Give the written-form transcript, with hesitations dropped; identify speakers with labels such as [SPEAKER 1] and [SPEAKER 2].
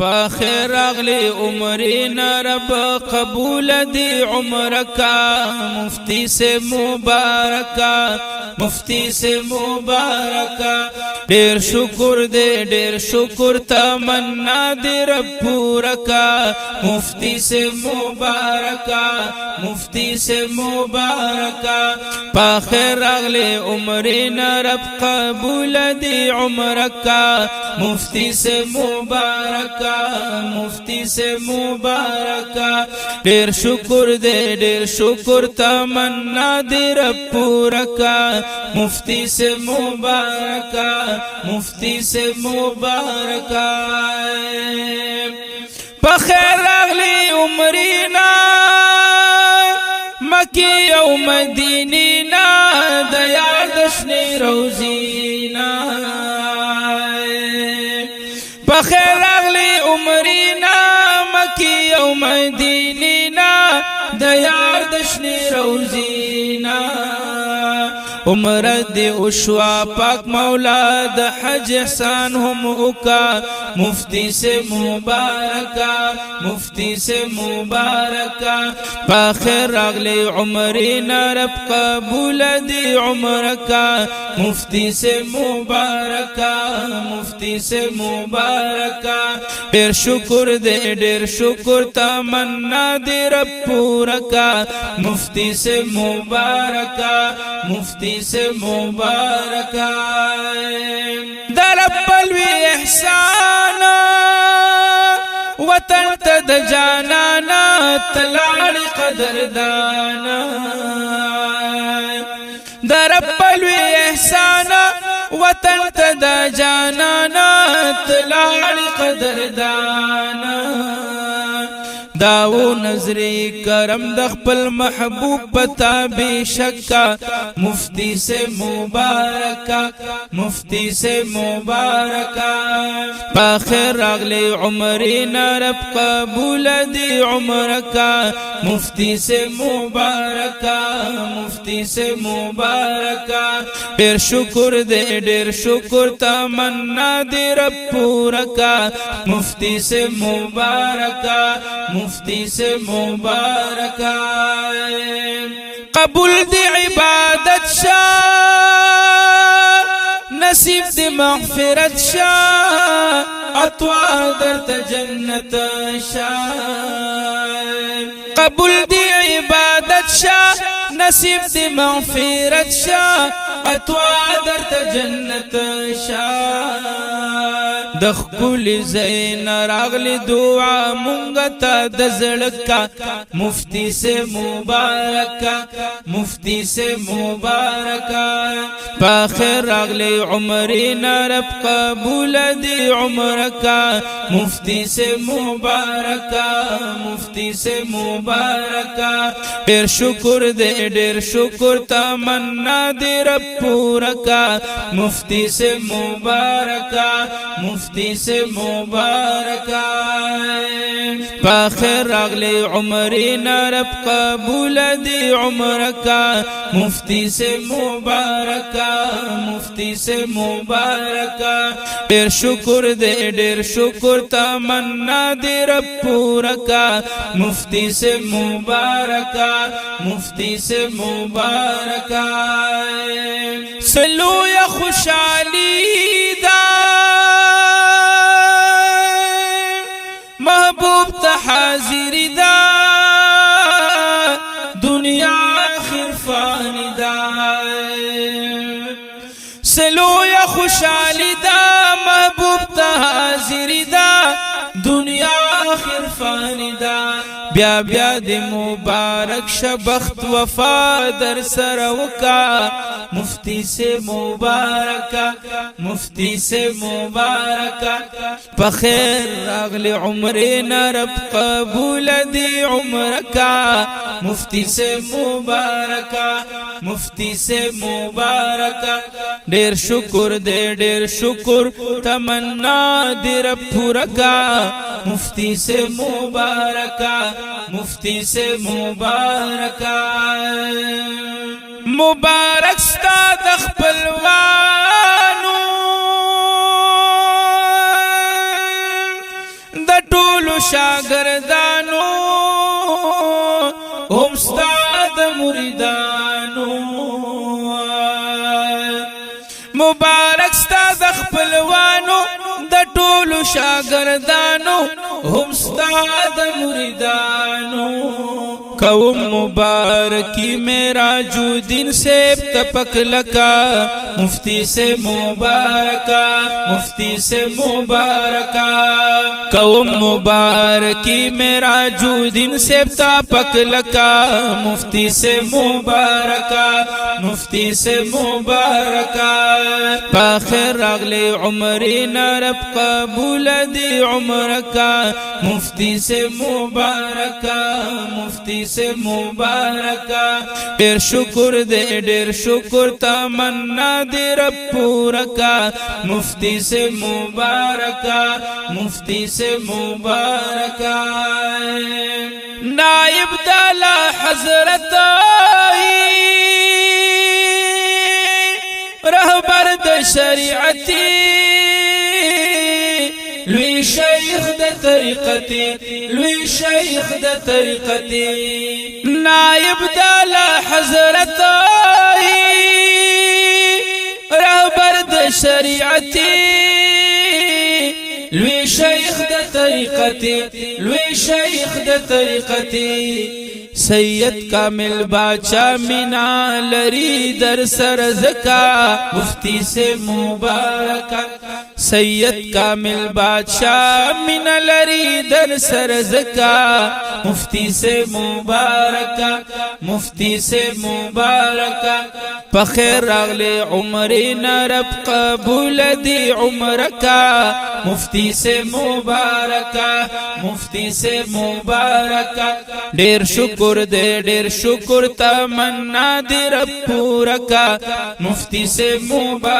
[SPEAKER 1] پاخر اغلی عمرنا رب قبول دی عمر کا مفتی سے مبارکا مفتی سے مبارکا ډیر شکر دے ډیر شکر تمنا دی رب پورا کا مفتی سے مبارکا مفتی سے مبارکا پاخر اغلی عمرنا رب قبول دی عمر کا مفتی سے مبارکا مفتی سے مبارکا ډیر شکر دے ډیر شکر تمنا دی رب پورا کا مفتی سے مبارکا مفتی سے مبارکا بخیر اغلی عمرینا مکی او مدینینا دیار دشنی روزینا بخیر اغلی عمرینا مکی او مدینینا دیار دشنی روزینا عمر دی اشوا پاک مولا د حج احسان هم اوکا مفتی سے مبارکا مفتی سے مبارکا باخر اغلی عمرینا رب قبول دی عمر کا مفتی سے مبارکا مفتی سے مبارکا ډیر شکر دے ډیر شکر تمنا دی رب پورا کا مفتی سے مبارکا مفتی سے مبارکا در پلوی احسانا وطن تد جانانا تلال قدردانا در پلوی احسانا وطن تد جانانا تلال قدردانا داو نظری کرم د خپل محبوب پتا بے شکا مفتی سے مبارکا مفتی سے مبارکا باخر اغلی عمرینا رب قبول دی عمر کا مفتی سے مبارکا مفتی سے مبارکا ډیر شکر دے ډیر شکر تمنا دی رب پورا کا مفتی سے مبارکا مفتی سے مبارکا قبول دی عبادت شاہ نصیب دی مغفرت شاہ اطوار در جنت شاہ قبول دی عبادت شاہ نصیب دی مغفرت شاہ اطوار در جنت شاہ دخ کل زین راغلی دعا منگتا دزڑکا مفتی سے مبارکا مفتی سے مبارکا باخر راغلی عمرینا رب قبول دی عمر کا مفتی سے مبارکا مفتی سے مبارکا ډیر شکر دے ډیر شکر تمنا دی رب پورا کا مفتی سے مبارکا مفتی سے مبارکا باخر اغلی عمرینا رب قبول دی عمر کا مفتی سے مبارکا مفتی سے مبارکا ډیر شکر دے ډیر شکر تمنا دی رب پورا کا مفتی سے مبارکا مفتی سے مبارکا سلو یا خوشحالی دا محبوب تا حاضری دا دنیا آخر فانی دا سلو یا خوشحالی دا محبوب تا حاضری دا دنیا آخر فانی دا بیا بیا دی مبارک شبخت وفا در سروکا مفتی سے مبارکا مفتی سے مبارکا بخیر راغلی عمرینا رب قبول دی عمر کا مفتی سے مبارکا مفتی سے مبارکا ډیر شکر دے ډیر شکر تمنا دی رب پورا کا مفتی سے مبارکا مفتی سے مبارکا مبارک ستا د خپلوانو د ټول شاګردانو هم استاد مریدانو مبارک ستا د خپلوانو د ټولو شاګردانو هم ستا د مریدانو قوم مبارکی معراج الدین صاحب تپک لکا مفتی سے مبارکا مفتی سے مبارکا قوم مبارکی معراج الدین صاحب تپک لکا مفتی سے مبارکا مفتی سے مبارکا پاخر اغلی عمرنا رب قبول دی عمرکا مفتی سے مبارکا مفتی سے مبارکا ډیر شکر دے ډیر شکر تمنا دی رب پورا کا مفتی سے مبارکا مفتی سے مبارکا نائب دالا حضرت رهبر د شریعتی لوی شیخ د طریقتی لوی شیخ د طریقتی نائب دالا حضرت رهبر د شریعتی لوی شیخ د طریقتی لوی شیخ د طریقتی سید کامل باچا مینا لری در سر زکا مفتی سے مبارکا سید کامل بادشاہ من لری در سر زکا مفتی سے مبارکا مفتی سے مبارکا پخیر اغلی عمرنا رب قبول دی عمرکا مفتی سے مبارکا مفتی سے مبارکا ډیر شکر دے ډیر شکر تمنا دی رب پورا کا مفتی سے مبارکا